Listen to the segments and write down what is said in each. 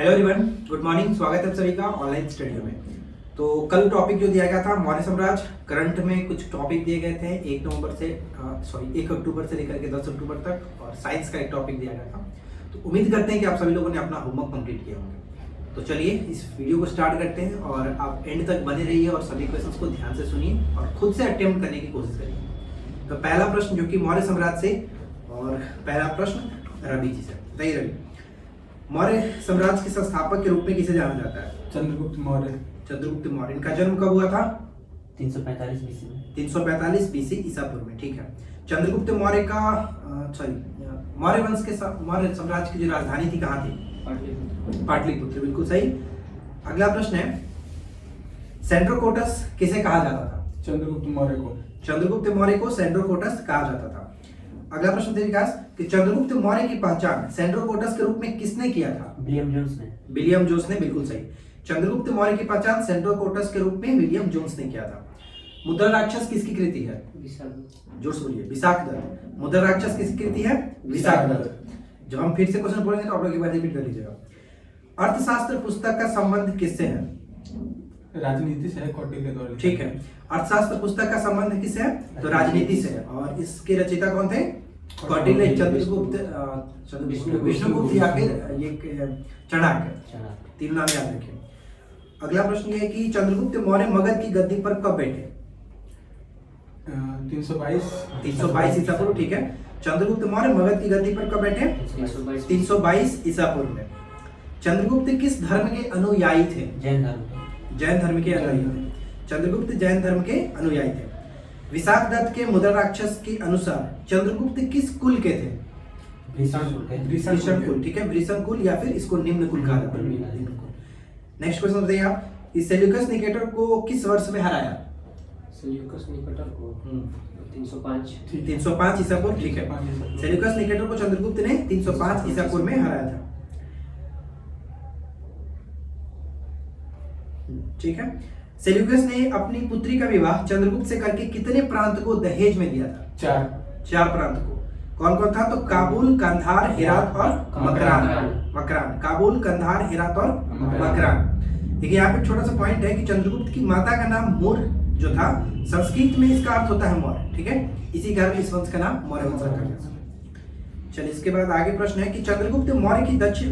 Hello everyone, good morning. स्वागत है आप सभी का ऑनलाइन स्टडी में। तो कल टॉपिक जो दिया गया था मौर्य साम्राज्य, करंट में कुछ टॉपिक दिए गए थे 1 अक्टूबर से लेकर के 10 अक्टूबर तक, और साइंस का एक टॉपिक दिया गया था। तो उम्मीद करते हैं कि आप सभी लोगों ने अपना होमवर्क कंप्लीट किया होंगे। तो चलिए इस वीडियो को स्टार्ट करते हैं और आप एंड तक बने रहिए और सभी क्वेश्चंस को ध्यान से सुनिए और खुद से अटेम्प्ट करने की कोशिश करिए। तो पहला प्रश्न जो कि मौर्य साम्राज्य से, और पहला प्रश्न रवि जी से। बताइए रवि, मौर्य साम्राज्य के संस्थापक के रूप में किसे जाना जाता है? चंद्रगुप्त मौर्य। चंद्रगुप्त मौर्य। इनका जन्म कब हुआ था? 345 बीसी में। 345 बीसी ईसा पूर्व में। ठीक है। चंद्रगुप्त मौर्य का मौर्य वंश के मौर्य साम्राज्य की जो राजधानी थी कहाँ थी? पाटलिपुत्र। बिल्कुल सही। अगला प्रश्न है, सेंड्रोकोटस किसे कहा जाता था? चंद्रगुप्त मौर्य को। चंद्रगुप्त मौर्य को सेंड्रोकोटस कहा जाता था। अगला प्रश्न थे विकास कि चंद्रगुप्त मौर्य की पहचान सेंड्रोकोटस के रूप में किसने किया था? विलियम जोन्स ने। विलियम जोन्स ने। बिल्कुल सही। चंद्रगुप्त मौर्य की पहचान सेंड्रोकोटस के रूप में विलियम जोन्स ने किया था। मुद्रा राक्षस किसकी कृति है? जोर से बोलिए। विशाखदत्त। मुद्रा राक्षस किसकी कृति है? विशाखदत्त। जब हम फिर से क्वेश्चन पढ़ेंगे तो आप लोग एक बार रिपीट कर लीजिएगा। अर्थशास्त्र पुस्तक का संबंध किससे है? राजनीति से है, कौटिल्य द्वारा। ठीक है। अर्थशास्त्र पुस्तक का संबंध किससे है? तो राजनीति से है। और इसके रचयिता कौन थे? कौटिल्य, चंद्रगुप्त, विष्णुगुप्त या फिर ये चाणक्य। तीन नाम याद रखें। अगला प्रश्न ये है कि चंद्रगुप्त मौर्य मगध की गद्दी पर कब बैठे? 322 ईसा पूर्व। ठीक है। चंद्रगुप्त मौर्य मगध की गद्दी पर कब बैठे? 322 ईसा पूर्व में। चंद्रगुप्त किस धर्म के अनुयायी थे? जैन धर्म के अनुयायी थे। चंद्रगुप्त जैन धर्म के अनुयायी थे। विशाखदत्त के मुद्रा राक्षस के अनुसार चंद्रगुप्त किस कुल के थे? वृषण कुल। ठीक है। वृषण कुल या फिर इसको निम्न कुल कहा जाता है। नेक्स्ट क्वेश्चन बताइए आप, इस सेल्यूकस निकेटर को किस वर्ष में हराया? सेल्यूकस निकेटर को 305 ईसा पूर्व। ठीक है। सेल्यूकस निकेटर को चंद्रगुप्त ने 305 ईसा पूर्व में हराया था। ठीक है। सेल्यूकस ने अपनी पुत्री का विवाह चंद्रगुप्त से करके कितने प्रांत को दहेज में दिया था? 4 प्रांत को। कौन कौन था? तो काबुल, कंधार, हेरात और मकरान। काबुल, कंधार, हेरात और मकरान। देखिए यहाँ पे छोटा सा पॉइंट है कि चंद्रगुप्त की माता का नाम मुर जो था, संस्कृत में इसका अर्थ होता है मौर्य। ठीक है। इसी कारण इस वंश का नाम मौर्य वंश रखा गया। चलिए इसके बाद आगे प्रश्न है कि चंद्रगुप्त मौर्य की दक्षिण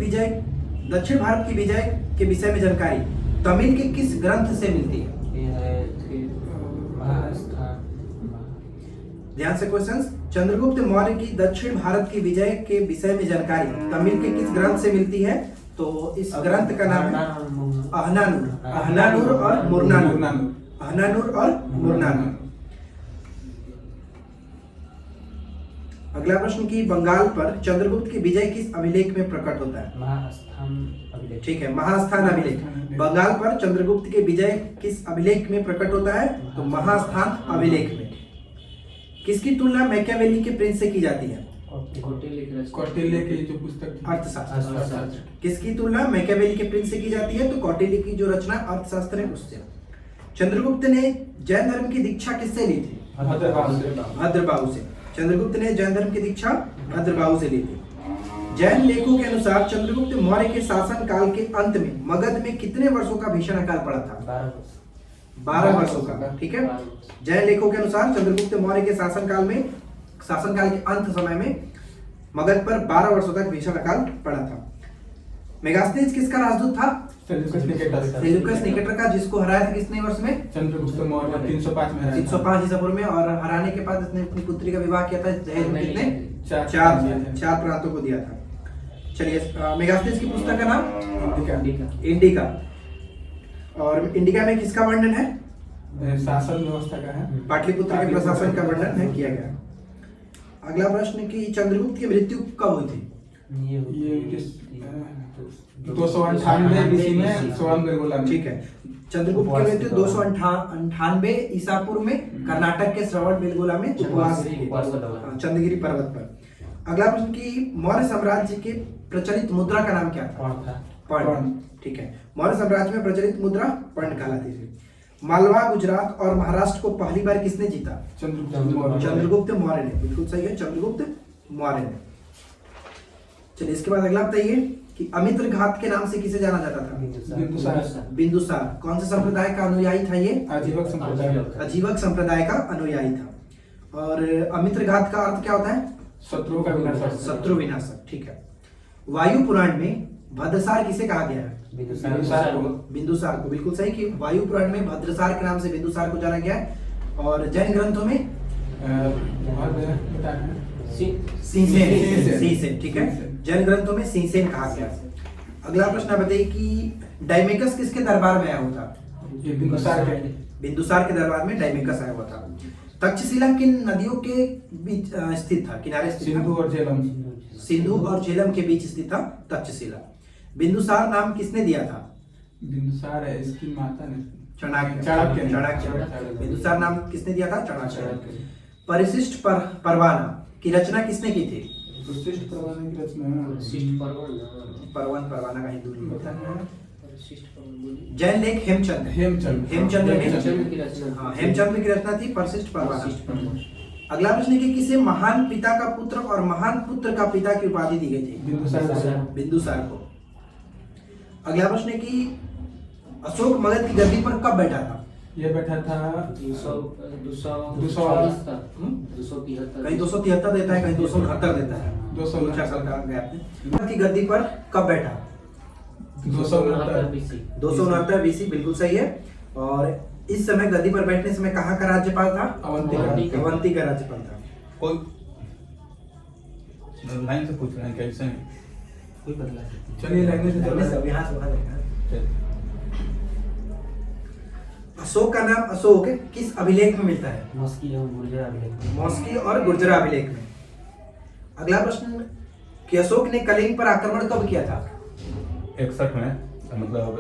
भारत की विजय के विषय में जानकारी तमिल के किस ग्रंथ से मिलती है? ध्यान से क्वेश्चंस। चंद्रगुप्त मौर्य की दक्षिण भारत की विजय के विषय में जानकारी तमिल के किस ग्रंथ से मिलती है? तो इस ग्रंथ का नाम है अहनानूर और मुरनानूर। अगला प्रश्न की बंगाल पर चंद्रगुप्त की विजय किस अभिलेख में प्रकट होता है? महास्थान अभिलेख। ठीक है। महास्थान अभिलेख। बंगाल पर चंद्रगुप्त के विजय किस अभिलेख में प्रकट होता है? तो महास्थान अभिलेख में। किसकी तुलना मैकियावेली के प्रिंस से की जाती है? कौटिल्य की जो पुस्तक अर्थशास्त्र। किसकी तुलना मैकियावेली के प्रिंस से की जाती है? तो कौटिल्य की जो रचना अर्थशास्त्र है उससे। चंद्रगुप्त ने जैन धर्म की दीक्षा किससे ली थी? भद्रबाहु से। चंद्रगुप्त ने जैन धर्म की दीक्षा भद्रबाहु से ली थी। जैन लेखों के अनुसार चंद्रगुप्त मौर्य के शासन काल के अंत में मगध में कितने वर्षों का भीषण अकाल पड़ा था? 12 वर्षों का। ठीक है। जैन लेखों के अनुसार चंद्रगुप्त मौर्य के शासन काल के अंत समय में मगध पर 12 वर्षों तक भीषण अकाल पड़ा था। मेगास्थनीज किसका राजदूत था? सेल्यूकस निकेटर का, जिसको हराया था किसने वर्ष में? चंद्रगुप्त मौर्य 305 ईसा पूर्व में। और हराने के बाद इसने अपनी पुत्री का विवाह किया था। दहेज में कितने? 4 प्रांतों को दिया था। चलिए मेगास्थनीज की पुस्तक का नाम इंडिका। और इंडिका में किसका वर्णन है? शासन व्यवस्था का है। पाटलिपुत्र के प्रशासन का वर्णन है किया गया। अगला प्रश्न की चंद्रगुप्त की मृत्यु कब हुई थी? ये 298 बीसी में स्वयं बेलगोला में। ठीक है। चंद्रगुप्त की मृत्यु 298 ईसा पूर्व में कर्नाटक के श्रवण बेलगोला में उपवास चंद्रगिरी पर्वत पर। अगला प्रश्न की मौर्य साम्राज्य के प्रचलित मुद्रा का नाम क्या था? पर्ण। ठीक है। मौर्य साम्राज्य में प्रचलित मुद्रा पर्ण कहलाती थी। मालवा, गुजरात और महाराष्ट्र को पहली बार किसने जीता? चंद्रगुप्त मौर्य ने। बिल्कुल सही है, चंद्रगुप्त मौर्य ने। चलिए इसके बाद अगला बताइए कि अमित्र घात के नाम से किसे जाना जाता था? बिंदुसार। बिंदुसार कौन से संप्रदाय का अनुयायी था ये? आजीवक संप्रदाय। अजीवक संप्रदाय का अनुयायी था। और अमित्र घात का अर्थ क्या होता है? शत्रुओं का विनाशक। शत्रु विनाशक, ठीक है। वायु पुराण में भद्रसार किसे कहा गया है? बिंदुसार को। बिंदुसार को, बिल्कुल सही कि वायु पुराण में भद्रसार के नाम से बिंदुसार को जाना गया है। और जैन ग्रंथों में सिंसेन, ठीक है। जैन ग्रंथों में सिंसेन कहा गया है। अगला प्रश्न आप बताइए कि डायमेकस किसके दरबार में आया हुआ था? ये बिंदुसार के। बिंदुसार के दरबार में डायमेकस आया हुआ था। तक्षशिला किन नदियों के बीच स्थित था, किनारे स्थित था? सिंधु और झेलम। सिंधु और झेलम के बीच स्थित था तक्षशिला। बिंदुसार नाम किसने दिया था? बिंदुसार है इसकी माता ने। चाणक्य। बिंदुसार नाम किसने दिया था? चाणक्य। परिशिष्ट परवाना की रचना किसने की थी? परिशिष्ट परवाना की रचना परवाना का हिंदू रूप होता है। जैन लेख हेमचंद्र की रचना थी परिशिष्ट परवाना। अगला प्रश्न है कि किसे महान पिता का पुत्र और महान पुत्र का पिता की उपाधि दी गई थी? बिंदुसार को। अगला प्रश्न है कि अशोक मगध की गद्दी पर कब बैठा था? ये बैठा था 273 कहीं 273 देता है, कहीं 269 देता है। 269 साल का गैप है। मगध की गद्दी पर कब बैठा? 269 बीसी, बिल्कुल सही है। और इस समय गद्दी पर बैठने समय कहाँ का राज्यपाल था? अवंती का राज्यपाल था। कोई लाइन से पूछ रहे हैं कैसे हैं? कोई बदला चलिए लाइन से चलते हैं। सब यहाँ से वहाँ देखना। अशोक का नाम अशोक किस अभिलेख में मिलता है? मॉस्की और गुर्जर अभिलेख में। मॉस्की और गुर्जर अभिलेख में। अगला प्रश्न कि अशोक ने कलिंग पर आक्रमण कब किया था? 61 में, मतलब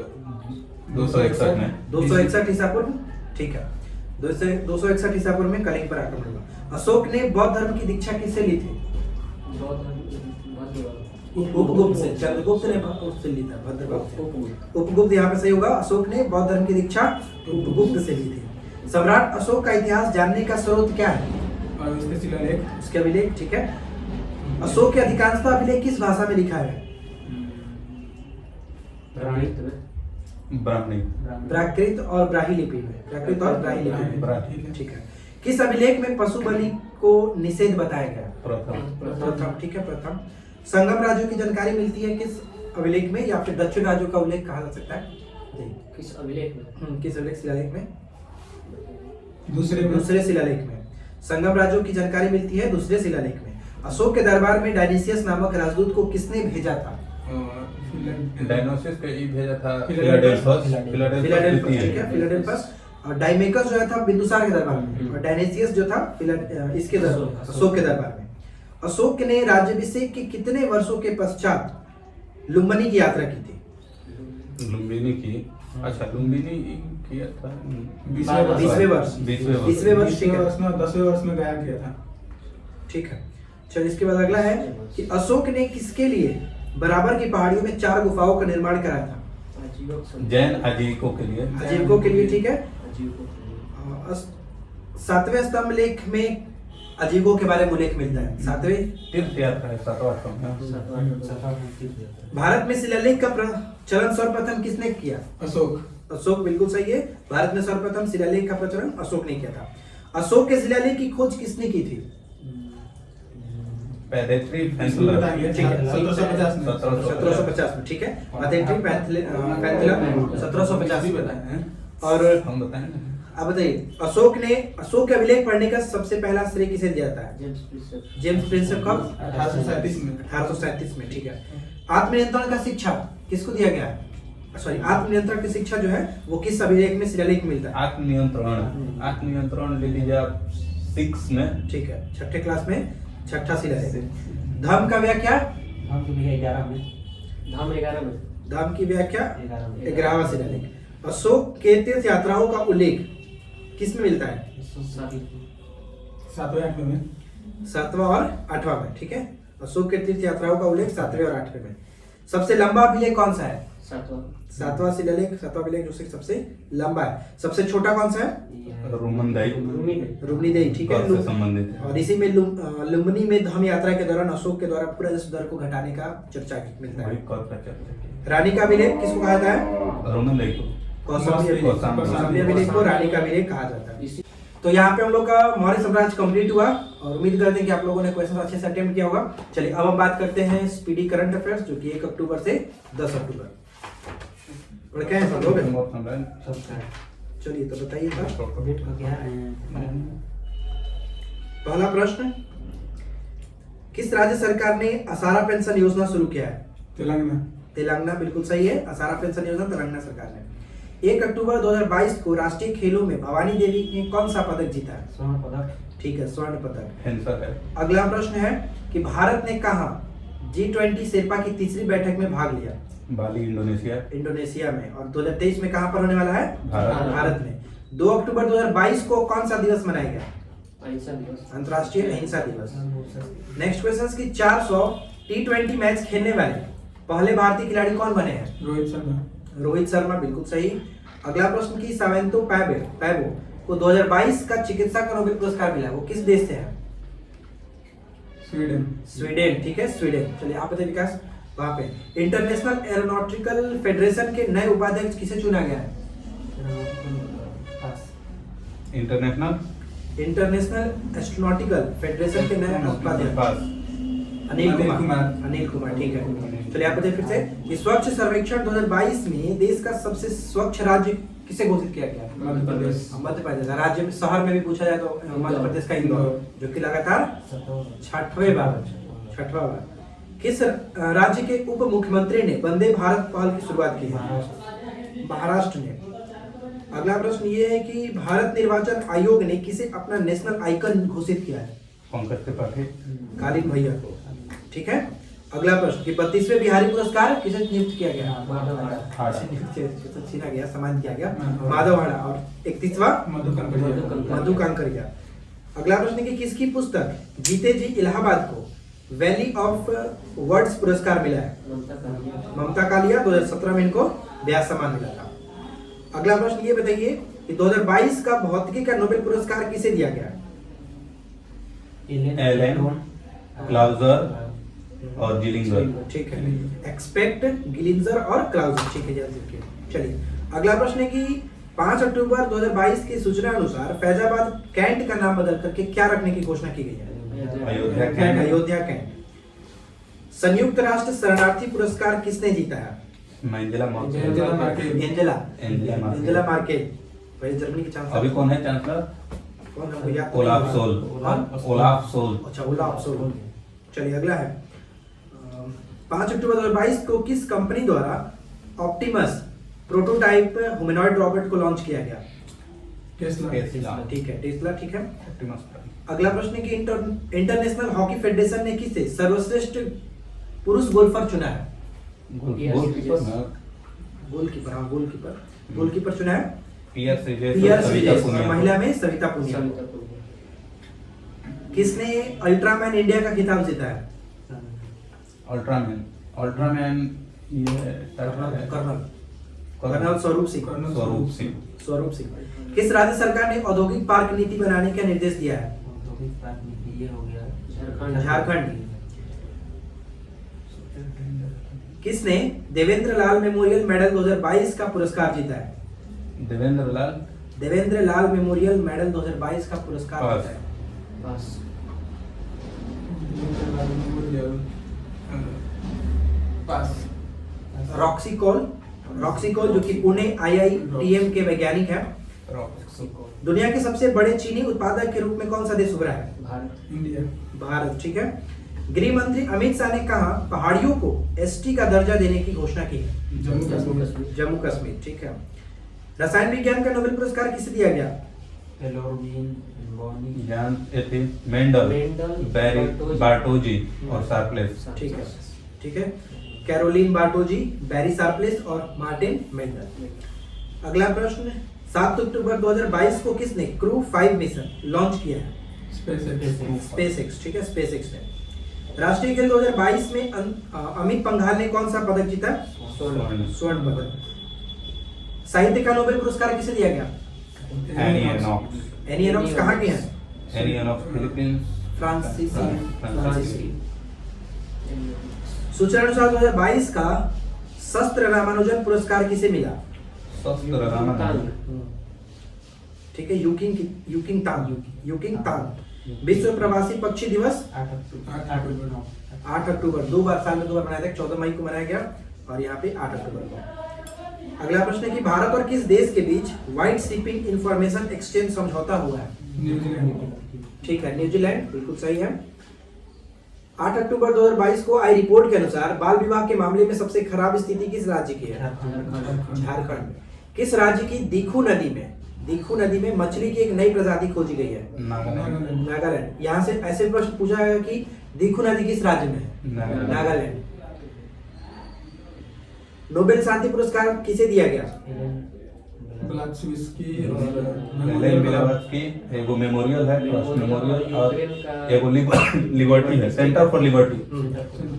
261 में। 261 ईसा पूर्व, ठीक है। 261 ईसा पूर्व में कलिंग पर आक्रमण हुआ। अशोक ने बौद्ध धर्म की दीक्षा किससे ली थी? उपगुप्त से। चंद्रगुप्त ने उससे ली था, भद्रगुप्त से। उपगुप्त यहाँ पे सही होगा। अशोक ने बौद्ध धर्म की दीक्षा उपगुप्त से ली थी। सम्राट अशोक का इतिहास जानने का स्रोत क्या है? और उसके शिलालेख। उसके अभिलेख, ठीक है। अशोक के अधिकांशतः अभिलेख किस भाषा में लिखा है? ब्राह्मणी। प्राकृत और ब्राह्मी लिपि में। प्राकृत और ब्राह्मी लिपि में, ठीक है। किस अभिलेख में पशु बलि को निषेध बताया गया? प्रथम, ठीक है, प्रथम। संगम राज्यों की जानकारी मिलती है किस अभिलेख में, या फिर दक्षिण राज्यों का उल्लेख कहा जा सकता है? किस अभिलेख में? किस अभिलेख? शिलालेख में। दूसरे शिलालेख में संगम राज्यों की जानकारी मिलती है दूसरे शिलालेख में। अशोक के दरबार में डायनिसियस नामक राजदूत को किसने भेजा था? डायनोसिस को ही भेजा था फिलाडेल्फस, ठीक है, फिलाडेल्फस। और डायमेकस जो था बिंदुसार के दरबार में, और डायनेसियस जो था इसके दरबार, अशोक के दरबार में। अशोक ने राज्याभिषेक के कितने वर्षों के पश्चात लुम्बिनी की यात्रा की थी? लुम्बिनी की, अच्छा लुम्बिनी किया था 20वें वर्ष, ठीक है, 10वें वर्ष में गाया किया था, ठीक है। चलिए इसके बाद अगला है कि अशोक ने किसके लिए बराबर की पहाड़ियों में 4 गुफाओं का निर्माण कराया था? जैन आजीविकों के लिए। आजीविकों के लिए, ठीक है। 7वें स्तंभ लेख में आजीविकों के बारे में उल्लेख मिलता है। 7वें तीर्थ यात्रा है 7वां स्तंभ। भारत में शिलालेख का चलन सर्वप्रथम किसने किया? अशोक, बिल्कुल सही है। भारत में सर्वप्रथम शिलालेख का प्रचलन अशोक ने किया था। अशोक के शिलालेख की खोज किसने की थी? पैडेट्री पैंथुलम, 1750 में, ठीक है। पैडेट्री पैंथुलम 1750 में। और हम बताएं ना। अब बताइए अशोक के अभिलेख पढ़ने का सबसे पहला श्रेय किसे दिया था? जेम्स प्रिंसेप कब? 1837 में, ठीक है। आत्मनियंत्रण का शिक्षा किसको दिया गया? सॉरी, आत्मनियंत्रण की शिक्षा जो है वो किस अभिलेख में, शिलालेख में मिलता है? आत्मनियंत्रण ले लीजिए आप 6 में, ठीक है, 6ठे क्लास में, 6ठा शिलालेख। धर्म का व्याख्या? धाम की व्याख्या 11 में। धाम की व्याख्या 11वां शिलालेख। अशोक के तीर्थ यात्राओं का उल्लेख किस में मिलता है? 7वां और 8वां में, ठीक है। अशोक के तीर्थ यात्राओं का उल्लेख 7वें और 8वें में। सबसे लंबा अभिलेख कौन सा है? सातवां सातवां शिलालेख जो सबसे लंबा है। सबसे छोटा कौन सा है? ये है रोमनदाई रुक्मिणी, ठीक है। से संबंधित है। और इसी में लुम्बिनी में धम यात्रा के दौरान अशोक के द्वारा पूरा दर को घटाने का चर्चा मिलता वही है। कौन सा चर्चा की? रानी का अभिलेख किसको कहा जाता है? रोमनदाई को। कौशाम्बी अभिलेख को रानी का अभिलेख कहा जाता है। इसी तो यहाँ पे हम लोग का मौर्य साम्राज्य कंप्लीट हुआ और उम्मीद करते हैं कि आप लोगों ने क्वेश्चन अच्छे से अटेम्प्ट किया होगा। चलिए अब हम बात करते हैं स्पीडी करंट अफेयर्स, जो कि 1 अक्टूबर से 10 अक्टूबर। और क्या है सब लोग? सबका चलिए तो बताइए था। डेट का क्या है? पहला प्रश्न, किस राज्य सरकार ने आसारा पेंशन योजना शुरू किया है? तेलंगाना। तेलंगाना, बिल्कुल सही है। आसारा पेंशन योजना तेलंगाना सरकार ने। 1 अक्टूबर 2022 को राष्ट्रीय खेलों में भवानी देवी ने कौन सा पदक जीता है? स्वर्ण पदक। ठीक है, स्वर्ण पदक। फेंसर है। अगला प्रश्न है कि भारत ने कहा G20 शेरपा की तीसरी बैठक में भाग लिया? बाली, इंडोनेशिया। इंडोनेशिया में। और 2023 में कहां पर होने वाला है? भारत। भारत में। 2 अक्टूबर 2022 को कौन सा दिवस मनाया गया? अहिंसा दिवस। अंतर्राष्ट्रीय अहिंसा दिवस। नेक्स्ट क्वेश्चन की 400 T20 मैच खेलने वाले पहले भारतीय खिलाड़ी कौन बने हैं? रोहित शर्मा। रोहित शर्मा, बिल्कुल सही। अगला प्रश्न की सावेंतो पैबो को 2022 का चिकित्सा का नोबेल पुरस्कार मिला, वो किस देश से है? स्वीडन। स्वीडन, ठीक है, स्वीडन। चलिए आप बताइए विकास, वहां पे इंटरनेशनल एरोनॉटिकल फेडरेशन के नए उपाध्यक्ष किसे चुना गया है? इंटरनेशनल एस्ट्रोनॉटिकल फेडरेशन के नए उपाध्यक्ष पास। अनिल अनिल कुमार। कुमार। अनिल कुमार, ठीक है। चलिए आप बताइए फिर से कि स्वच्छ सर्वेक्षण 2022 में देश का सबसे स्वच्छ राज्य किसे घोषित किया गया? मध्य प्रदेश। मध्य प्रदेश। राज्य में शहर में भी पूछा जाए तो मध्य प्रदेश का इंदौर, जो कि लगातार छठवें बार। किस राज्य के उप मुख्यमंत्री ने वंदे भारत पहल की शुरुआत की है? महाराष्ट्र ने। अगला प्रश्न ये है कि भारत निर्वाचन आयोग ने किसे अपना नेशनल आइकन घोषित किया है? पंकज त्रिपाठी। कालीन भैया को, ठीक है। अगला प्रश्न कि 32वें बिहारी पुरस्कार किसे नियुक्त किया गया? छीना गया, सम्मानित किया गया माधववाड़ा। और 31वां मधु कांकरिया। अगला प्रश्न कि किसकी पुस्तक जीते जी इलाहाबाद को वैली ऑफ वर्ड्स पुरस्कार मिला है? ममता कालिया। 2017 में इनको व्यास सम्मान मिला था। अगला प्रश्न ये बताइए कि 2022 का भौतिकी का नोबेल पुरस्कार किसे दिया गया? एलेन, क्लाउजर और जिलिंगर। ठीक है, एक्सपेक्ट, गिलिंजर और क्लाउजर, ठीक है, जल्दी। चलिए अगला प्रश्न है कि 5 अक्टूबर 2022 की सूचना अनुसार फैजाबाद कैंट का नाम बदल करके क्या रखने की घोषणा की गई है? अयोध्या कैंट। संयुक्त राष्ट्र शरणार्थी पुरस्कार किसने जीता है? Angela Merkel. पहले जर्मनी के चांसलर अभी कौन है चांसलर? कौन हमको याद तो ओलाफ नहीं सोल। है। Olaf Scholz. अच्छा, ओलाफ सोल। चलिए अगला है 5 अक्टूबर 2022 को किस कंपनी द्वारा ऑप्टिमस प्रोटोटाइप ह्यूमनॉइड रोबोट को लॉन्च किया गया? टेस्ला। ठीक है, टेस्ला, ठीक है। Optimus prime. अगला प्रश्न है कि इंटरनेशनल हॉकी फेडरेशन ने किसे सर्वश्रेष्ठ पुरुष गोल्फर चुना है? गोलकीपर ना? गोलकीपर, हाँ गोलकीपर चुना है पीआर श्रीजेश पीआर और सविता श्रीजेश। और पुनिया। महिला में सविता पुनिया। किसने अल्ट्रामैन इंडिया का खिताब जीता है? अल्ट्रामैन ये कर्नल स्वरूप सिंह। स्वरूप सिंह। किस राज्य सरकार ने औद्योगिक पार्क नीति बनाने का निर्देश दिया है? ये हो गया झारखंड। किसने देवेंद्र लाल मेमोरियल मेडल 2022 का पुरस्कार जीता है? देवेंद्र लाल मेमोरियल मेडल 2022 का पुरस्कार पास। जीता है। पास। रॉक्सी कॉल जो कि पुणे IITM के वैज्ञानिक है। दुनिया के सबसे बड़े चीनी उत्पादक के रूप में कौन सा देश उभरा है? इंडिया। भारत, ठीक है। गृह मंत्री अमित शाह ने कहा पहाड़ियों को ST का दर्जा देने की घोषणा की है? जम्मू कश्मीर, ठीक है। रसायन विज्ञान का नोबेल पुरस्कार किसे दिया गया? मेंडल, बैरी, बार्टोजी और शार्पलेस। ठीक है। कैरोलिन बार्टोजी, बैरी शार्पलेस और मार्टिन मेंडल। अगला प्रश्न, 7 अक्टूबर 2022 को किसने क्रू 5 मिशन लॉन्च किया है? स्पेसएक्स। स्पेसएक्स, ठीक है, स्पेसएक्स ने। राष्ट्रीय खेल 2022 में अमित पंघाल ने कौन सा पदक जीता? स्वर्ण पदक। साहित्य का नोबेल पुरस्कार किसे दिया गया? एनी एनॉक्स कहाँ के हैं? फ्रांसीसी। सूचना अनुसार 2022 का शस्त्र रामानुजन पुरस्कार किसे मिला? ठीक है, यूकिंग तांग। विश्व प्रवासी पक्षी दिवस 8 अक्टूबर, 2 बार साल में 2 बार मनाया था, 14 मई को मनाया गया और यहाँ पे 8 अक्टूबर को। अगला प्रश्न है कि भारत और किस देश के बीच व्हाइट शिपिंग इंफॉर्मेशन एक्सचेंज समझौता हुआ है? न्यूजीलैंड। ठीक है, न्यूजीलैंड, बिल्कुल सही है। 8 अक्टूबर 2022 को आई रिपोर्ट के अनुसार बाल विवाह के मामले में सबसे खराब स्थिति किस राज्य की है? झारखंड में। किस राज्य की दीखू नदी में मछली की एक नई प्रजाति खोजी गई है? नागालैंड। यहाँ से ऐसे प्रश्न पूछा गया कि दीखू नदी किस राज्य में है? नागालैंड। नोबेल शांति पुरस्कार किसे दिया गया? ब्लात्सविस्की एगो मेमोरियल है, ट्रस्ट मेमोरियल, और एगो लिबर्टी है, सेंटर फॉर लिबर्टी।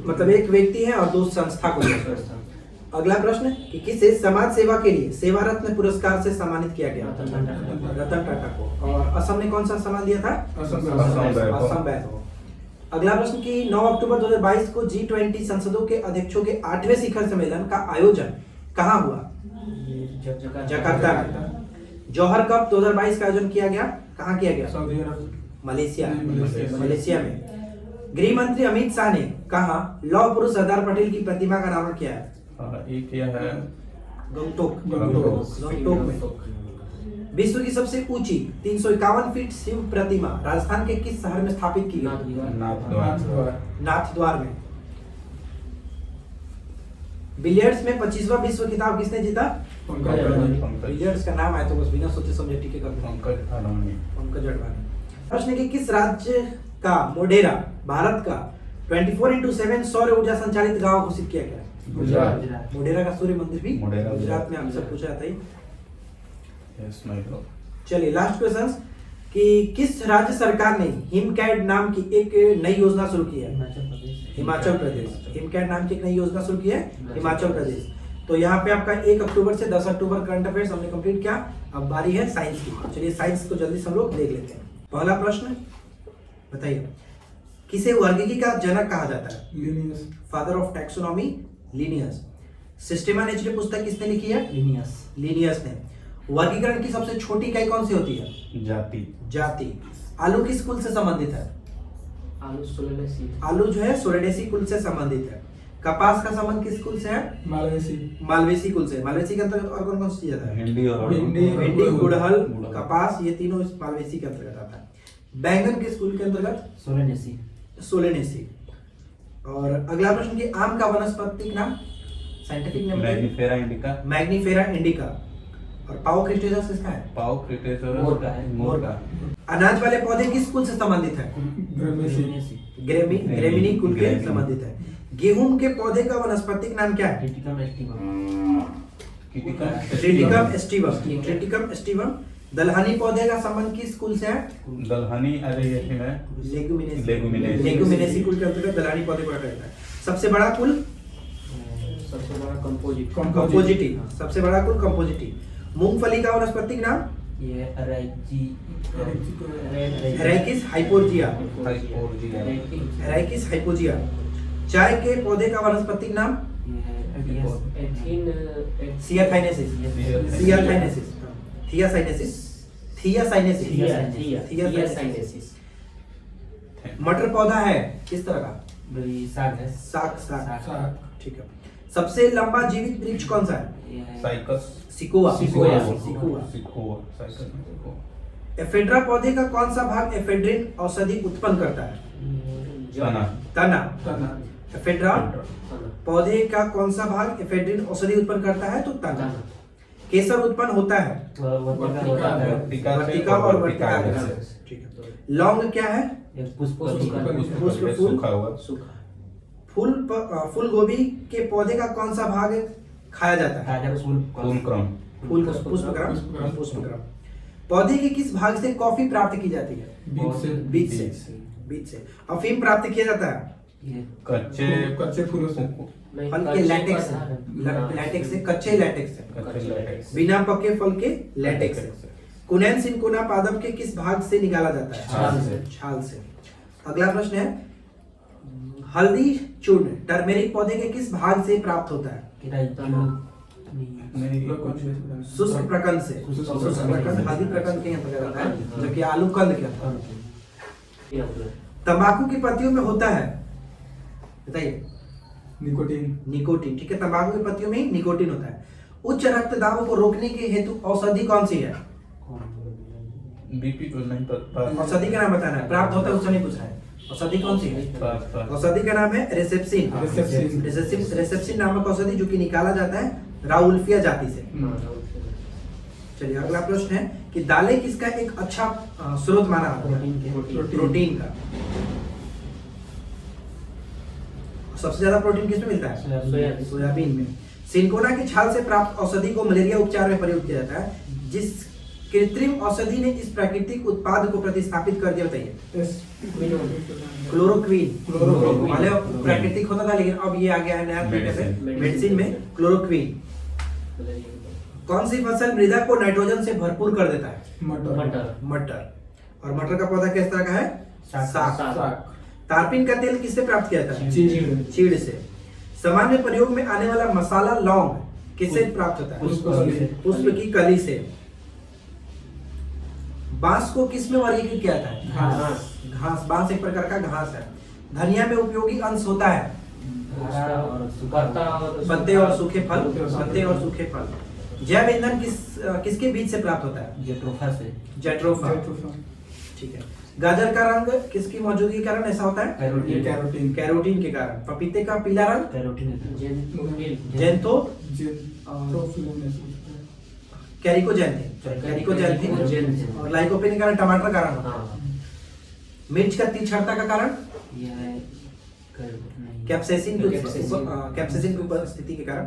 मतलब एक व्यक्ति है और 2 संस्था को दिया गया। अगला प्रश्न कि किसे समाज सेवा के लिए सेवा रत्न पुरस्कार से सम्मानित किया गया? रतन टाटा को। और असम ने कौन सा सम्मान दिया था? असम बैक। अगला प्रश्न कि 9 अक्टूबर 2022 को G20 संसदों के अध्यक्षों के 8वें शिखर सम्मेलन का आयोजन कहाँ हुआ? जकार्ता में। जौहर कप 2022 का आयोजन किया गया, कहाँ किया गया? सऊदी अरब, मलेशिया में। गृह मंत्री अमित शाह ने कहा लौह पुरुष सरदार पटेल की प्रतिमा का अनावरण किया है? एक यह है गंगटोक में। विश्व की सबसे ऊंची 351 फीट शिव प्रतिमा राजस्थान के किस शहर में स्थापित की गई? नाथद्वार में। बिलियर्ड्स में 25वां विश्व खिताब किसने जीता? बिलियर्ड्स का नाम आया तो बस बिना सोचे समझे टिके कर पंकज अडवाणी। प्रश्न कि किस राज्य का मोढेरा भारत का 24/7 सौर ऊर्जा संचालित गांव घोषित किया गया? गुजरात। मोढेरा का सूर्य मंदिर भी गुजरात में आपसे पूछा जाता है। चलिए लास्ट क्वेश्चन कि किस राज्य सरकार ने हिमकैट नाम की एक नई योजना शुरू की है? हिमाचल प्रदेश। हिमकैट नाम की एक नई योजना शुरू की है हिमाचल प्रदेश। तो यहाँ पे आपका 1 अक्टूबर से 10 अक्टूबर करंट अफेयर्स हमने कंप्लीट किया। अब बारी है साइंस की। चलिए साइंस को जल्दी से हम लोग देख लेते हैं। पहला प्रश्न बताइए, किसे वर्गीकी का जनक कहा जाता है? Linnaeus. Father of taxonomy Linnaeus. Systema Naturae पुस्तक किसने लिखी है? लिनियस ने। वर्गीकरण की सबसे छोटी इकाई कौन सी होती है? जाति। आलू किस कुल से संबंधित है? आलू जो है सोलेडेसी कुल से संबंधित है। कपास का संबंध किस कुल से है? मालवेसी कुल से। मालवेसी के अंतर्गत और कौन कौन सी चीज आता है? भिंडी, गुड़हल, कपास, ये तीनों इस मालवेसी के अंतर्गत आता है। बैंगन किस कुल के अंतर्गत? सोलेनेसी। और अगला प्रश्न कि आम का वानस्पतिक नाम, साइंटिफिक नेम? Mangifera indica. और पाओ क्रिस्टेसस किसका है? मोर का। अनाज वाले पौधे किस कुल से संबंधित है? ग्रेमिनी कुल के संबंधित है। गेहूं के पौधे का वानस्पतिक नाम क्या है? Triticum aestivum. दलहनी पौधे का संबंध किस कुल से है? लेगुमिनेसी कुल के अंतर्गत दलहनी पौधे को रखा जाता है। सबसे बड़ा कुल? कंपोजिटी। सबसे बड़ा कुल कंपोजिटी। मूंगफली का वानस्पतिक नाम? एराइकिस हाइपोजिया। चाय के पौधे का वानस्पतिक नाम? थियासाइनेसिस। मटर पौधा है किस तरह का? साग। ठीक है। सबसे लंबा जीवित वृक्ष कौन सा है? सिकोआ। एफेड्रा पौधे का कौन सा भाग एफेड्रिन औषधि उत्पन्न करता है? तना। एफेड्रा पौधे का कौन सा भाग एफेड्रिन औषधि उत्पन्न करता है? तो तना। केसर उत्पन्न होता है वर्तिका और वर्तिका। ठीक है। लौंग क्या है? फूल गोभी के पौधे का कौन सा भाग खाया जाता है? पुष्पक्रम। पौधे के किस भाग से कॉफी प्राप्त की जाती है? बीज से। अफीम प्राप्त किया जाता है? ये कच्चे फूलों से नहीं, फल के कच्चे लैटेक्स पता है। से, लैटेक्स से, कच्चे लैटेक्स से, कच्चे लैटेक्स बिना पके फल के लैटेक्स से। कुनैन सिनकोना पादप के किस भाग से निकाला जाता है? छाल से। छाल से। अगला प्रश्न है, हल्दी चूर्ण टर्मेरिक पौधे के किस भाग से प्राप्त होता है? किराई नहीं कुछ शुष्क प्रकंद से। शुष्क शुष्क प्रकंद, हल्दी प्रकंद के यहाँ पाया जाता है, जबकि आलू कंद के होता है। तंबाकू की पत्तियों में होता है, बताइए। निकोटीन निकोटीन, ठीक है, तंबाकू की पत्तियों में ही निकोटीन होता है। उच्च रक्तदाब को रोकने के हेतु औषधि कौन सी है? बीपी नहीं पता। औषधि का नाम बताना है, प्राप्त होता है उससे नहीं पूछ रहा है। औषधि कौन सी है? औषधि का नाम है रेसेप्सिन। रेसेप्सिन नामक औषधि जो कि निकाला जाता है राउल्फिया जाति से। चलिए अगला प्रश्न है कि दालें किसका एक अच्छा स्रोत माना जाता है? प्रोटीन का। सबसे ज्यादा प्रोटीन किसमें मिलता है? सोयाबीन में। सिनकोना की छाल से प्राप्त औषधि को मलेरिया उपचार में प्रयोग किया जाता है। जिस कृत्रिम औषधि ने इस प्राकृतिक उत्पाद को प्रतिस्थापित कर दिया, बताइए। क्लोरोक्वीन। पहले प्राकृतिक होता था लेकिन अब ये आ गया है नया तरीके से मेडिसिन में, क्लोरोक्वीन। कौन सी फसल मृदा को नाइट्रोजन से भरपूर कर देता है? मटर। मटर। और मटर का पौधा किस तरह का है? साग। तारपीन का तेल किससे प्राप्त किया जाता है? चीड़ से। सामान्य प्रयोग में आने वाला मसाला लौंग किससे प्राप्त होता है? पुष्प की कली से। बांस को किस में वर्गीकृत किया जाता है? घास। बांस एक प्रकार का घास है। धनिया में उपयोगी अंश होता है पत्ते और सूखे फल। पत्ते और सूखे फल। जैव ईंधन किसके बीज से प्राप्त होता है? जेट्रोफा से। जेट्रोफा, ठीक है। गाजर का रंग किसकी मौजूदगी के कारण ऐसा होता है? कैरोटीन। कैरोटीन के कारण। पपीते का पीला रंग? जेंथो कैरिकोजैंथिन। और लाइकोपेन के कारण टमाटर का रंग। मिर्च का तीक्ष्णता का कारण? कैप्सेसिन की उपस्थिति के कारण।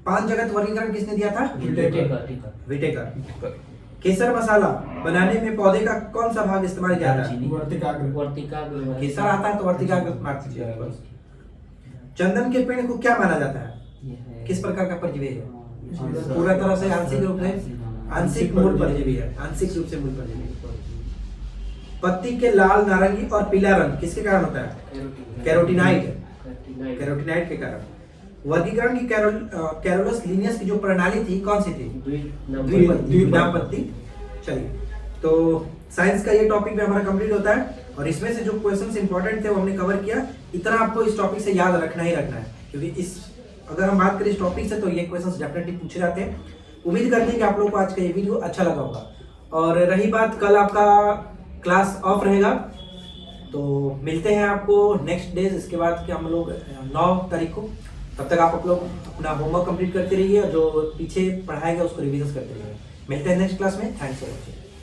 पांच जगत वर्गीकरण किसने दिया था? विटेकर। केसर मसाला बनाने में पौधे का कौन सा भाग इस्तेमाल किया जाता है? केसर आता है तो वर्तिकाग्र मार्क कीजिए। चंदन के पेड़ को क्या माना जाता है? किस प्रकार का परजीवी है? पूरा तरह से आंशिक रूप से आंशिक मूल परजीवी है। आंशिक रूप से मूल परजीवी। पत्ती के लाल, नारंगी और पीला रंग किसके कारण होता है? कैरोटीनाइड के कारण। वर्गीकरण की कैरोलस लिनियस की जो प्रणाली थी कौन सी थी? द्विनापत्ति। चलिए, तो साइंस का ये टॉपिक भी हमारा कंप्लीट होता है और इसमें से जो क्वेश्चंस इंपॉर्टेंट थे वो हमने कवर किया। इतना आपको इस टॉपिक से याद रखना ही रखना है, क्योंकि अगर हम बात करें इस टॉपिक से तो ये क्वेश्चंस डेफिनेटली पूछे जाते हैं। उम्मीद करते हैं कि आप लोगों को आज का ये वीडियो अच्छा लगा होगा। और रही बात, कल आपका क्लास ऑफ रहेगा, तो मिलते हैं आपको नेक्स्ट डेज। इसके बाद कि हम लोग 9 तारीख को, तब तक आप लोग अपना होमवर्क कंप्लीट करते रहिए और जो पीछे पढ़ाएगा उसको रिवीजन करते रहिए। मिलते हैं नेक्स्ट क्लास में। Thanks for watching.